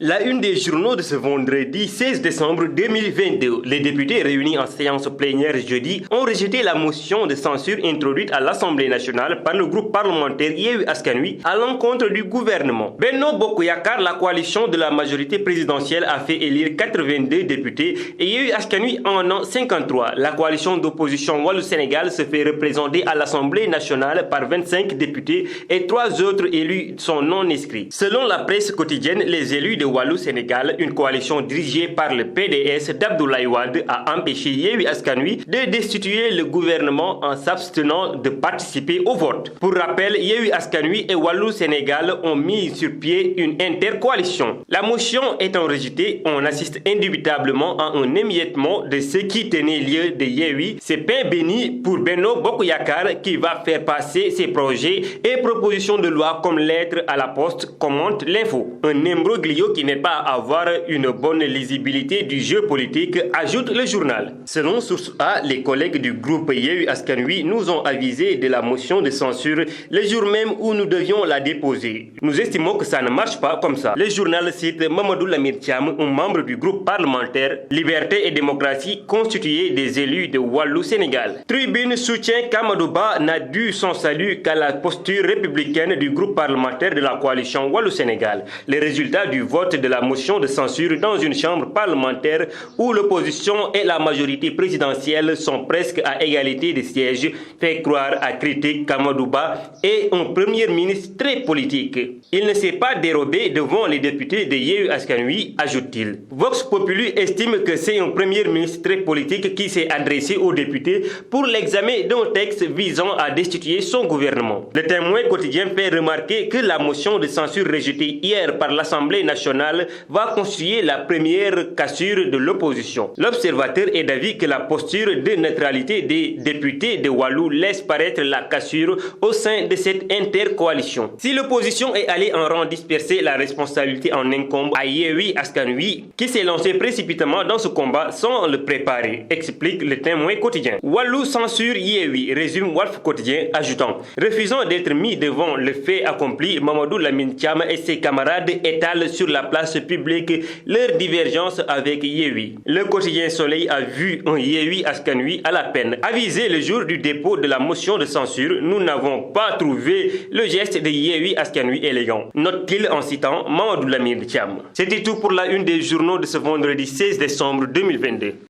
La une des journaux de ce vendredi 16 décembre 2022. Les députés réunis en séance plénière jeudi ont rejeté la motion de censure introduite à l'Assemblée nationale par le groupe parlementaire Yewwi Askan Wi à l'encontre du gouvernement. Benno Bokk Yakaar, la coalition de la majorité présidentielle, a fait élire 82 députés et Yewwi Askan Wi en a 53. La coalition d'opposition Wallu Sénégal se fait représenter à l'Assemblée nationale par 25 députés et 3 autres élus sont non inscrits. Selon la presse quotidienne, les élus de Wallu Sénégal, une coalition dirigée par le PDS d'Abdoulaye Wade, a empêché Yewwi Askan Wi de destituer le gouvernement en s'abstenant de participer au vote. Pour rappel, Yewwi Askan Wi et Wallu Sénégal ont mis sur pied une intercoalition. La motion étant rejetée, on assiste indubitablement à un émiettement de ce qui tenait lieu de Yewwi. C'est pain béni pour Benno Bokk Yakaar qui va faire passer ses projets et propositions de loi comme lettre à la poste, commente l'info. Un imbroglio qui n'est pas à avoir une bonne lisibilité du jeu politique, ajoute le journal. Selon Source A, les collègues du groupe Yewwi Askan Wi nous ont avisé de la motion de censure le jour même où nous devions la déposer. Nous estimons que ça ne marche pas comme ça. Le journal cite Mamadou Lamine Thiam, un membre du groupe parlementaire Liberté et Démocratie constitué des élus de Wallu Sénégal. Tribune soutient qu'Amadou Ba n'a dû son salut qu'à la posture républicaine du groupe parlementaire de la coalition Wallu Sénégal. Les résultats du vote de la motion de censure dans une chambre parlementaire où l'opposition et la majorité présidentielle sont presque à égalité de sièges fait croire à critique qu'Amadou Ba est un premier ministre très politique. Il ne s'est pas dérobé devant les députés de Yewwi Askan Wi, ajoute-t-il. Vox Populi estime que c'est un premier ministre très politique qui s'est adressé aux députés pour l'examen d'un texte visant à destituer son gouvernement. Le Témoin quotidien fait remarquer que la motion de censure rejetée hier par l'Assemblée nationale va constituer la première cassure de l'opposition. L'Observateur est d'avis que la posture de neutralité des députés de Wallu laisse paraître la cassure au sein de cette intercoalition. Si l'opposition est allée en rang dispersé, la responsabilité en incombe à Yewwi Askan Wi qui s'est lancé précipitamment dans ce combat sans le préparer, explique le Témoin quotidien. Wallu censure Yewwi, résume Walf quotidien, ajoutant: refusant d'être mis devant le fait accompli, Mamadou Lamine Thiam et ses camarades étalent sur la place publique leur divergence avec Yewwi. Le quotidien Soleil a vu un Yewwi Askan Wi à la peine. Avisé le jour du dépôt de la motion de censure, nous n'avons pas trouvé le geste de Yewwi Askan Wi élégant, note-t-il en citant Mamadou Lamine Thiam. C'était tout pour la une des journaux de ce vendredi 16 décembre 2022.